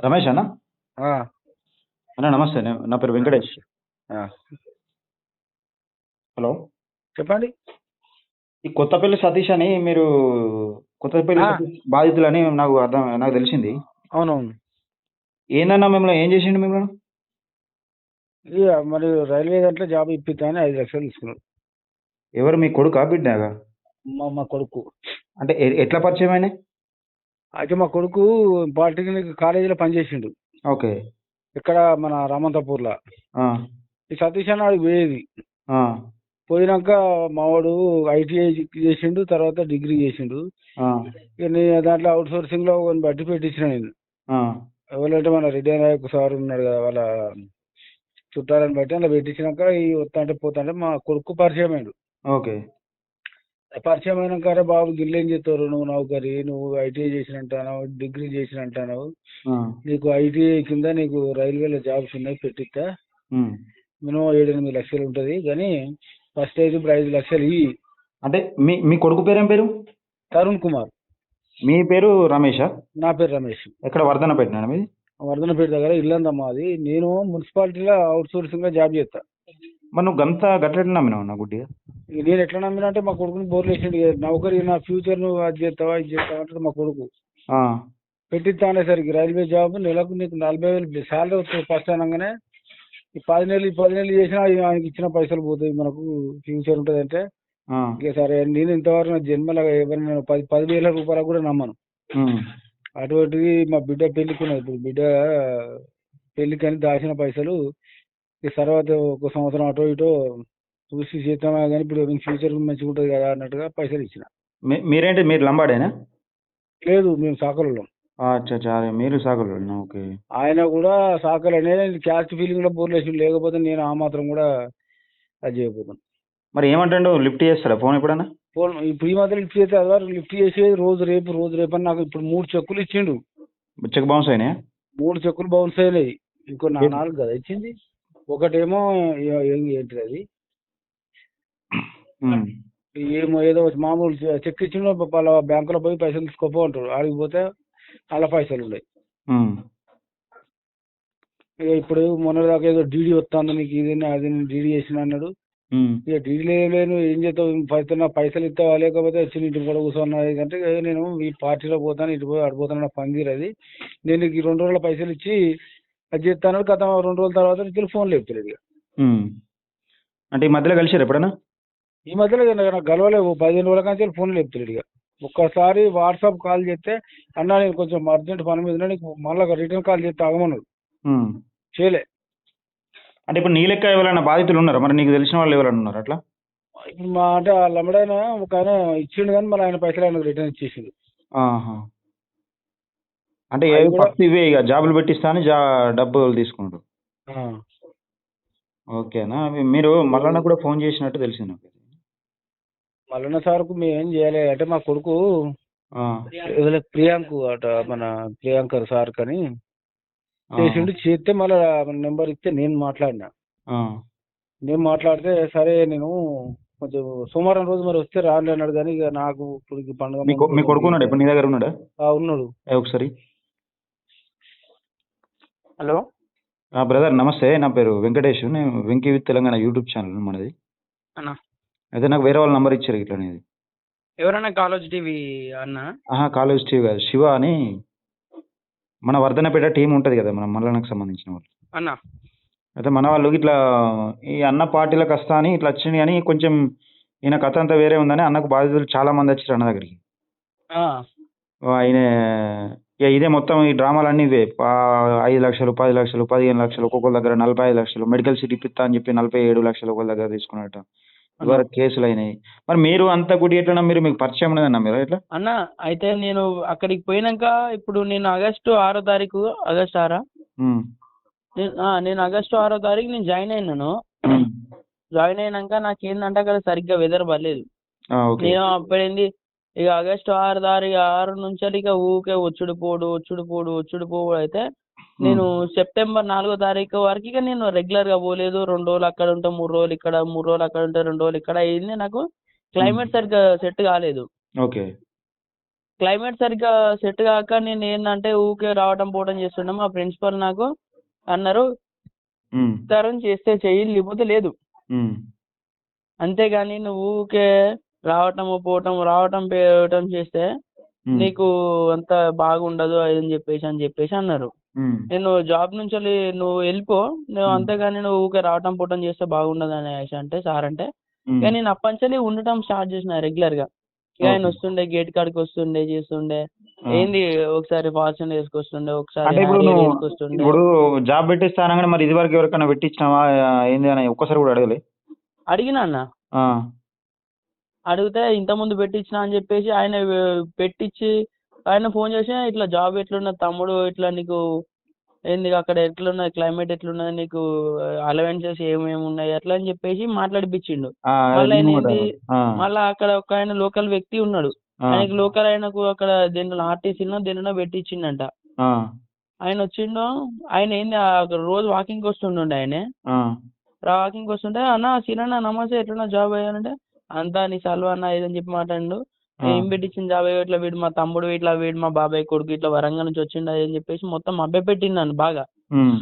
రమేష్ అన్న ఆ, అన్న నమస్తే నా పేరు వెంకటేష్. ఆ. హలో, చెప్పండి. ఈ కొత్తపల్లి సతీష్ అని మీరు కొత్తపల్లి ఆ, సతీష్ బాధితులని నాకు తెలిసింది. అవునవును. ఏందన్నా మిమ్మల్ని ఏం చేసిండు మిమ్మల్ని? ఇక మరి రైల్వే దాంట్లో జాబ్ ఇప్పిస్తామని 5 లక్షలు తీసుకున్నాడు ఎవరు మీ కొడుకా బిడ్డగా? మా కొడుకు. అంటే ఎట్లా పరిచయం అయినా? అయితే మా కొడుకు పాలిటెక్నిక్ కాలేజీలో పనిచేసిండు ఓకే. ఇక్కడ మన రామంతపూర్లో. ఆ, ఈ సతీష్ అన్న ఆడికి పోయేది. ఆ, పోయినాక మావాడు ఐటీఐ చేసిండు, తర్వాత డిగ్రీ చేసిండు. ఆ, ఇక నేను దాంట్లో అవుట్ సోర్సింగ్లో కొన్ని బట్టి పెట్టించిన నేను. ఆ, ఎవరంటే మన రెడ్డి నాయక్ సార్ ఉన్నాడు కదా, వాళ్ళ చుట్టాలని బట్టి అలా పెట్టించినాక ఈ వస్తా అంటే పోతా అంటే మా కొడుకు పరిచయం అయ్యాడు. ఓకే. పరిచయం అయినాక బాబు గిల్లు ఏం చేస్తారు, నువ్వు నౌకరి, నువ్వు ఐటీఐ చేసినంటావు, డిగ్రీ చేసినంటావు, ఆ, నీకు ఐటీఐ కింద నీకు రైల్వేలో జాబ్స్ ఉన్నాయి, పెట్టిస్తా, ఉమ్. మినిమం 7-8 లక్షలు ఉంటుంది, కానీ ఫస్ట్ అయితే ఇప్పుడు 5 లక్షలు ఇవి. అంటే మీ మీ కొడుకు పేరేం పేరు? తరుణ్ కుమార్. మీ పేరు రమేషా? నా పేరు రమేష్. ఎక్కడ వర్ధన పెట్టినా మీది? వర్ధనపేట దగ్గర ఇల్లందమ్మా అది. నేను మున్సిపాలిటీలో అవుట్ సోర్సింగ్ గా జాబ్ చేస్తా. మరి నువ్వు గట్లెట్లా నమ్మినావు నా గుడ్డిగా? ఇక నేను ఎట్లా నమ్మినా అంటే మా కొడుకుని బోర్లు వేసిండు. నౌకరి నా ఫ్యూచర్ నువ్వు అది చేస్తావా ఇది చేస్తావా అంటే మా కొడుకు ఆ, పెట్టిస్తా అనేసరికి రైల్వే జాబ్ నెలకు నీకు 40,000 శాలరీ వస్తుంది ఫస్ట్ అనగానే, ఈ 10 నెలలు చేసినా ఆయనకి ఇచ్చిన పైసలు పోతాయి, మనకు ఫ్యూచర్ ఉంటుంది అంటే ఆ, ఇక సరే. నేను ఇంతవరకు నా జన్మలో ఎవరిని నేను 10,000 రూపాయలకు కూడా నమ్మను. ఉమ్, అటువంటిది మా బిడ్డ పెళ్లికి ఉన్నది. ఇప్పుడు బిడ్డ పెళ్లికని దాచిన పైసలు ఈ తర్వాత 1 సంవత్సరం అటో ఇటో చూసి చేద్దామా, కానీ ఇప్పుడు ఫ్యూచర్ మంచిగా ఉంటుంది కదా అన్నట్టుగా పైసలు ఇచ్చిన. మీరేంటి, మీరు లంబాడేనా? లేదు, మేము సాకలలో. అచ్చా అచ్చా, అదే మీరు సాగులు. ఓకే. ఆయన కూడా సాకలు అనేది క్యాస్ట్ ఫీలింగ్ లో బోర్లు వేసి, లేకపోతే నేను ఆ మాత్రం కూడా అది చేయబోతాను. మరి ఏమంటాడు, లిఫ్ట్ చేస్తాడా ఫోన్ ఎప్పుడన్నా? ఫోన్ ఇప్పుడు ఈ మధ్య లిఫ్ట్ చేస్తే అది లిఫ్ట్ చేసేది రోజు రేపు అని. నాకు ఇప్పుడు 3 చెక్కులు ఇచ్చిండు. చెక్ బౌన్స్ అయినాయా? 3 చెక్కులు బౌన్స్ అయినాయి. ఇంకో 4 కదా ఇచ్చింది. ఒకటేమో ఏంటిది అది, ఉమ్, ఏమో ఏదో మామూలు చెక్ ఇచ్చిండు, వాళ్ళ బ్యాంకులో పోయి పైసలు తీసుకోపో అంటాడు. ఆడికి పోతే అలా పైసలు ఉన్నాయి. ఉమ్, ఇక ఇప్పుడు మొన్న దాకా ఏదో డీడీ వస్తాను నీకు, ఇది అది డీడీ చేసిన అన్నాడు. ఉమ్. ఇక డీడీ లేను, ఏం చేస్తావు, పైసలు ఇస్తావా లేకపోతే వచ్చి ఇంటి కూడా కూర్చున్నది అంటే, నేను ఈ పార్టీలో పోతాను, ఇటు పోయి ఆడిపోతాను, నా పని తీరది, నేను ఈ 2 రోజుల పైసలు ఇచ్చి అది చేస్తాను. గత 2 రోజుల తర్వాత నుంచి ఫోన్ లేపుతలేదు ఇక. ఉమ్. అంటే ఈ మధ్యలో కలిసారు ఎప్పుడన్నా? ఈ మధ్యలో నాకు గలవలేవు, 15 రోజుల కానీ ఫోన్ లేపుతలేదు ఇక. ఒక్కసారి వాట్సాప్ కాల్ చేస్తే, అన్నా నేను కొంచెం అర్జెంట్ పని మీద ఉన్నా, నీకు మళ్ళీ రిటర్న్ కాల్ చేస్తే ఆగమన్నాడు. ఉమ్. చేయలే. అంటే ఇప్పుడు నీ లెక్క ఎవరైనా బాధితులు ఉన్నారా? మరి నీకు తెలిసిన వాళ్ళు ఎవరైనా ఉన్నారు అట్లా? ఇప్పుడు మా అంటే వాళ్ళ అమ్మడైనా ఒక ఆయన ఇచ్చిండు, కానీ మళ్ళీ ఆయన పైసలు ఆయనకు రిటర్న్ ఇచ్చేసిండు. ఆహా. అంటే అది కూడా ఫస్ట్ ఇవే ఇక జాబులు పెట్టిస్తా అని డబ్బులు తీసుకుంటారు. ఆ. ఓకేనా? మీరు మల్లన్న కూడా ఫోన్ చేసినట్టు తెలిసింది నాకు. మల్లన్న సార్కు మేము ఏం చేయాలి అంటే, మా కొడుకు ఆ, ప్రియాంకు అట, మన ప్రియాంకర్ సార్ కని ఆ, చేసిండు. చేస్తే మళ్ళీ నెంబర్ ఇస్తే నేను మాట్లాడినా. ఆ. నేను మాట్లాడితే సరే నేను కొంచెం సోమవారం రోజు మరి వస్తే రాండి అన్నాడు. కానీ ఇక నాకు ఇప్పుడు ఈ పండుగ మీ ముందు కొడుకు ఉన్నాడు ఇప్పుడు నీ దగ్గర ఉన్నాడా? ఉన్నాడు. ఒకసారి. హలో బ్రదర్ నమస్తే, నా పేరు వెంకటేష్, నేను Venky with Telangana YouTube channel మనది. అన్న, అయితే నాకు వేరే వాళ్ళ నంబర్ ఇచ్చారు ఇట్లా అనేది. ఎవరన్నా కాలేజ్ టీవీ అన్న? కాలేజ్ టీవీ కాదు, శివ అని మన వర్ధనపేట టీం ఉంటుంది కదా, మన మల్లన్నకు సంబంధించిన వాళ్ళు అన్న. అయితే మన వాళ్ళు ఇట్లా ఈ అన్న పార్టీలకు వస్తా అని ఇట్లా వచ్చింది, కానీ కొంచెం ఈయన కథ అంతా వేరే ఉందని అన్నకు బాధితులు చాలా మంది వచ్చారు అన్న దగ్గరికి. ఆయన ఇక ఇదే మొత్తం ఈ డ్రామాలన్నీ ఇవే. 5 లక్షలు, 10 లక్షలు, 15 లక్షలు, ఒక్కొక్కరి దగ్గర 45 లక్షలు, మెడికల్ సీట్ ఇప్పిస్తా అని చెప్పి 47 లక్షలు ఒకరి దగ్గర తీసుకున్నట్ట. ఇవరకు కేసులు అయినాయి. మరి మీరు అంత గుడి ఎట్లా, మీకు పరిచయం ఉన్నదన్న మీరు ఎట్లా అన్న? అయితే నేను అక్కడికి పోయినాక, ఇప్పుడు నేను ఆగస్టు 6వ తారీఖు, ఆగస్టు 6 ఉమ్, నేను ఆగస్టు 6వ తారీఖు నేను జాయిన్ అయినాను. ఉమ్, జాయిన్ అయినాక నాకు ఏంటంటే అక్కడ సరిగ్గా వెదర్ పర్లేదు. ఓకే. నేను అప్పుడేంది, ఇక ఆగస్టు 6 నుంచి ఇక ఊకే వచ్చుడు పోడు అయితే, నేను సెప్టెంబర్ 4వ తారీఖు వరకు ఇక నేను రెగ్యులర్ గా పోలేదు. 2 రోజులు అక్కడ ఉంటే 3 రోజులు ఇక్కడ, 3 రోజులు అక్కడ ఉంటే 2 రోజులు ఇక్కడ అయింది. నాకు క్లైమేట్ సరిగ్గా సెట్ కాలేదు. ఓకే. క్లైమేట్ సరిగ్గా సెట్ కాక నేను ఏంటంటే ఊకే రావటం పోవటం చేస్తుండే. మా ప్రిన్సిపల్ నాకు అన్నారు, ఉమ్, తరం చేస్తే చెయ్యి లేకపోతే లేదు. ఉమ్, అంతేగాని నువ్వు ఊకే రావటం పోవటం చేస్తే ఉమ్, నీకు అంత బాగుండదు అని చెప్పేసి అన్నారు. ఉమ్, నేను జాబ్ నుంచి నువ్వు వెళ్ళిపో, నువ్వు ఉమ్, అంతేగాని నువ్వు ఊకే రావటం పోవటం చేస్తే బాగుండదు అనేసి అంటే సార్ అంటే ఉమ్, ఇక నేను అప్పటి ఉండటం స్టార్ట్ చేసిన రెగ్యులర్ గా. ఇక ఆయన ఓకే. వస్తుండే, గేట్ కాడికి వస్తుండే, చేస్తుండే. ఆ. ఏంది ఒకసారి ఫార్చ్యూనర్ వేసుకొస్తుండే, ఒకసారి అంటే ఇప్పుడు హ్యారియర్ నువ్వు వేసుకొస్తుండే. ఇప్పుడు జాబ్ పెట్టిస్తా అనగానే మరి ఇది వరకు ఎవరికైనా పెట్టించినావా ఏంది అని ఒక్కసారి కూడా అడగలే? అడిగినా అన్న, ఆ, అడిగితే ఇంతకుముందు పెట్టించిన అని చెప్పేసి ఆయన పెట్టించి ఆయన ఫోన్ చేసి ఇట్లా జాబ్ ఎట్లున్నది తమ్ముడు, ఇట్లా నీకు ఏంది అక్కడ ఎట్లున్నది, క్లైమేట్ ఎట్లున్నది, నీకు అలవెన్సెస్ ఏమేమి ఉన్నాయి అట్లా అని చెప్పేసి మాట్లాడిపించిండు. ఆ, మళ్ళీ ఆయన నేను కూడా. ఏంది, ఆ, మళ్ళీ అక్కడ ఒక ఆయన లోకల్ వ్యక్తి ఉన్నాడు. ఆ, ఆయనకు లోకల్ ఆయనకు అక్కడ దేంట్లో ఆర్టీసీలో దేనిలో పెట్టించిండంట. ఆ, ఆయన వచ్చిండు, ఆయన ఏంది రోజు వాకింగ్కి వస్తుండే. ఆయన ఆ, వాకింగ్కి వస్తుంటే అన్న సీనన్న నమస్తే ఎట్లున్నా జాబ్ అయ్యానంటే అంతా నీ సల్వ అన్న ఇదని చెప్పి మాట్లాడిండు. ఆ, ఏం పెట్టించిన జాబ్ అయ్యో ఇట్లా వీడు మా తమ్ముడు, ఇట్లా వీడు మా బాబాయ్ కొడుకు, ఇట్లా వరంగల్ నుంచి వచ్చిండు అని చెప్పేసి మొత్తం మభ్య పెట్టిండు నన్ను బాగా. ఉమ్,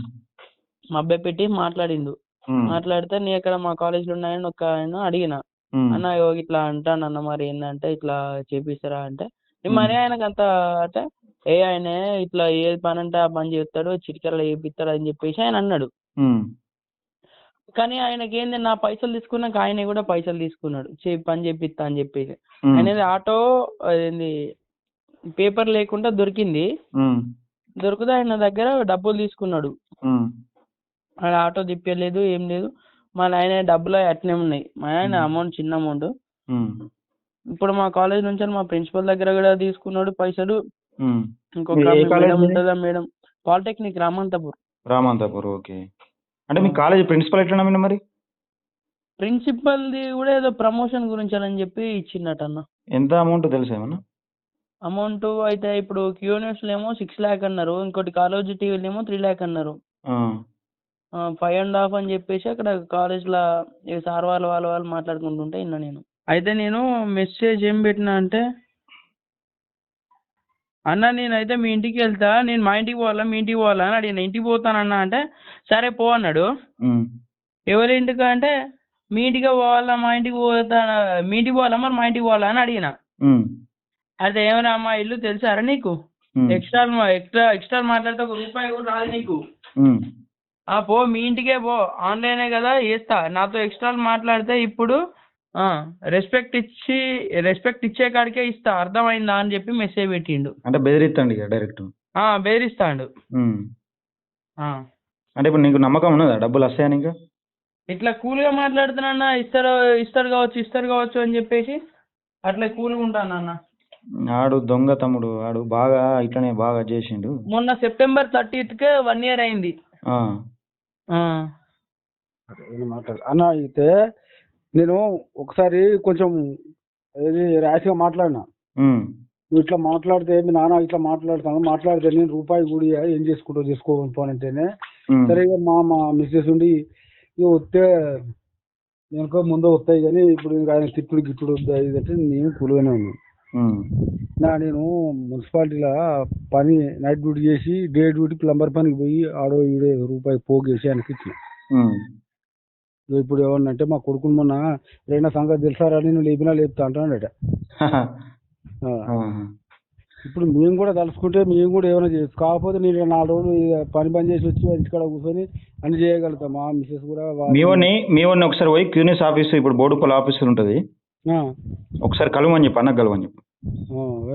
మభ్య పెట్టి మాట్లాడిండు. ఉమ్, మాట్లాడితే నీ ఎక్కడ మా కాలేజీలో ఉన్నాయని ఒక ఆయన అడిగిన. ఉమ్, అన్న ఇట్లా అంటాను అన్న, మరి ఏంటంటే ఇట్లా చేపిస్తారా అంటే మరి ఉమ్, ఆయనకు అంత అంటే ఆయన ఇట్లా ఏ పని అంటే ఆ పని చేస్తాడు, చిటికెరలో చేపిస్తాడు అని చెప్పేసి ఆయన అన్నాడు. ఉమ్, కానీ ఆయనకి ఏంది నా పైసలు తీసుకున్నాక ఆయన కూడా పైసలు తీసుకున్నాడు, పని చేపిస్తా అని చెప్పేసి. ఉమ్, అనేది ఆటో అదేంది పేపర్ లేకుండా దొరికింది. ఉమ్, దొరికితే ఆయన దగ్గర డబ్బులు తీసుకున్నాడు. ఉమ్, ఆయన ఆటో తిప్పలేదు, ఏం లేదు. మళ్ళీ ఆయన డబ్బులు అట్నే ఉన్నాయి. మా ఆయన అమౌంట్ చిన్న అమౌంట్. ఉమ్, ఇప్పుడు మా కాలేజ్ నుంచి మా ప్రిన్సిపల్ దగ్గర కూడా తీసుకున్నాడు పైసలు. ఉమ్. ఇంకొక ఏ కాలేజ్ మేడం మీది? ఉంటుందా madam, polytechnic Ramanthapur. Ramanthapur, okay. అంటే మీ కాలేజ్ ప్రిన్సిపల్ ఎట్లా నమ్మిన మరి? ప్రిన్సిపల్ది కూడా ఏదో ప్రమోషన్ గురించి అని చెప్పి ఇచ్చిందట అన్న. ఎంత అమౌంట్ తెలుసా ఏమన్నా? అమౌంట్ అయితే ఇప్పుడు క్యూనివర్స్లో ఏమో 6 lakh అన్నారు, ఇంకోటి కాలేజ్ టీవీలో ఏమో 3 lakh అన్నారు. ఆ, 5.5 అని చెప్పేసి అక్కడ కాలేజ్లో సార్ వాళ్ళు మాట్లాడుకుంటుంటే విన్నా నేను. అయితే నేను మెసేజ్ ఏం పెట్టినా అంటే, అన్న నేనైతే మీ ఇంటికి వెళ్తా, నేను మా ఇంటికి పోవాలా అని అడిగిన. ఇంటికి పోతానన్నా అంటే సరే పో అన్నాడు. ఉమ్, ఎవరి ఇంటికి అంటే మీ ఇంటికి పోవాలా, మా ఇంటికి పోతా, మీ ఇంటికి పోవాలా మరి మా ఇంటికి పోవాలా అని అడిగిన. ఉమ్, అయితే ఏమన్నా మా ఇల్లు తెలుసారా నీకు, ఉమ్, ఎక్స్ట్రా మాట్లాడితే ₹1 కూడా రాదు నీకు, ఉమ్, పో మీ ఇంటికే పో, ఆన్లైనే కదా చేస్తా, నాతో ఎక్స్ట్రా మాట్లాడితే ఇప్పుడు రెస్పెక్ట్ ఇచ్చే కాడికే ఇస్తా, అర్థమైందా అని చెప్పి మెసేజ్ పెట్టిండు. అంటే బెదిరిస్తాండి ఇక డైరెక్ట్. బెదిరిస్తాడు. అంటే ఇప్పుడు నీకు నమ్మకం ఉన్నదా డబ్బులు వస్తాయని ఇంకా? ఇట్లా కూల్గా మాట్లాడుతున్నా, ఇస్తాడు కావచ్చు అని చెప్పేసి అట్లా కూల్గా ఉంటానన్న. ఆడు దొంగ తమ్ముడు, ఆడు బాగా ఇట్లనే బాగా చేసిండు. మొన్న September 30th 1 year అయింది. అన్న అయితే నేను ఒకసారి కొంచెం ఏది ర్యాష్గా మాట్లాడినా. ఉమ్, నువ్వు ఇట్లా మాట్లాడితే మీ నాన్న ఇట్లా మాట్లాడితే నేను రూపాయి కూడా ఏం చేసుకోనంటేనే ఉమ్, సరే ఇక మా మిస్సెస్ ఉండి ఇక వస్తే నేను ముందు వస్తాయి కానీ ఇప్పుడు ఆయన తిప్పుడు గిప్పుడు ఇదంటే నేను కూలుగానే ఉన్నాను. ఉమ్, నేను మున్సిపాలిటీలో పని నైట్ డ్యూటీ చేసి డే డ్యూటీ ప్లంబర్ పనికి పోయి ఆడో ఈడే రూపాయి పోగేసి ఆయనకి ఇచ్చిన. ఉమ్, ఇప్పుడు ఏమన్నంటే మా కొడుకుని మొన్న రెండో సంగతి తెలుసారా, నేను లేపుతా అంటాడట. ఇప్పుడు మేము కూడా తలుసుకుంటే మేము కూడా ఏమైనా చేయొచ్చు, కాకపోతే నేను 4 రోజులు పని చేసి వచ్చి ఇంటికాడ కూర్చొని అన్ని చేయగలుగుతాం. మా మిస్సెస్ కూడా మీ వాడిని ఒకసారి పోయి క్యూనిస్ ఆఫీస్, ఇప్పుడు బోడుపల్లి ఆఫీస్ ఉంటుంది, ఒకసారి కలవమని చెప్పు, అన్నకు కలవని చెప్పు.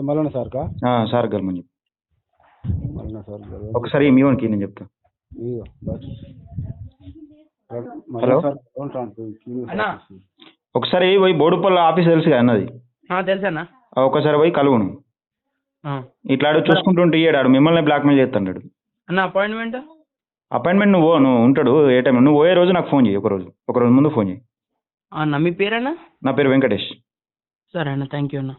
మల్లన్న సార్కా? సార్ కలవమని చెప్పు. మల్లన్న సార్ ఒకసారి మీ వానికి నేను చెప్తా. హలో, ఒకసారి పోయి బోడుపల్లి ఆఫీస్ తెలుసుగా అన్నది? తెలుసన్నా. ఒకసారి పోయి కలువును. ఇట్లా చూసుకుంటుంటే ఇయ్యాడు, మిమ్మల్ని బ్లాక్మెయిల్ చేస్తాడు. అన్న అపాయింట్మెంట్ నువ్వు ఉంటాడు ఏ టైం, నువ్వు పోయే రోజు నాకు ఫోన్ చేయి, ఒక రోజు ముందు ఫోన్ చేయి. అన్న మీ పేరేనా? నా పేరు వెంకటేష్. సరే అన్న, థ్యాంక్ యూ అన్న.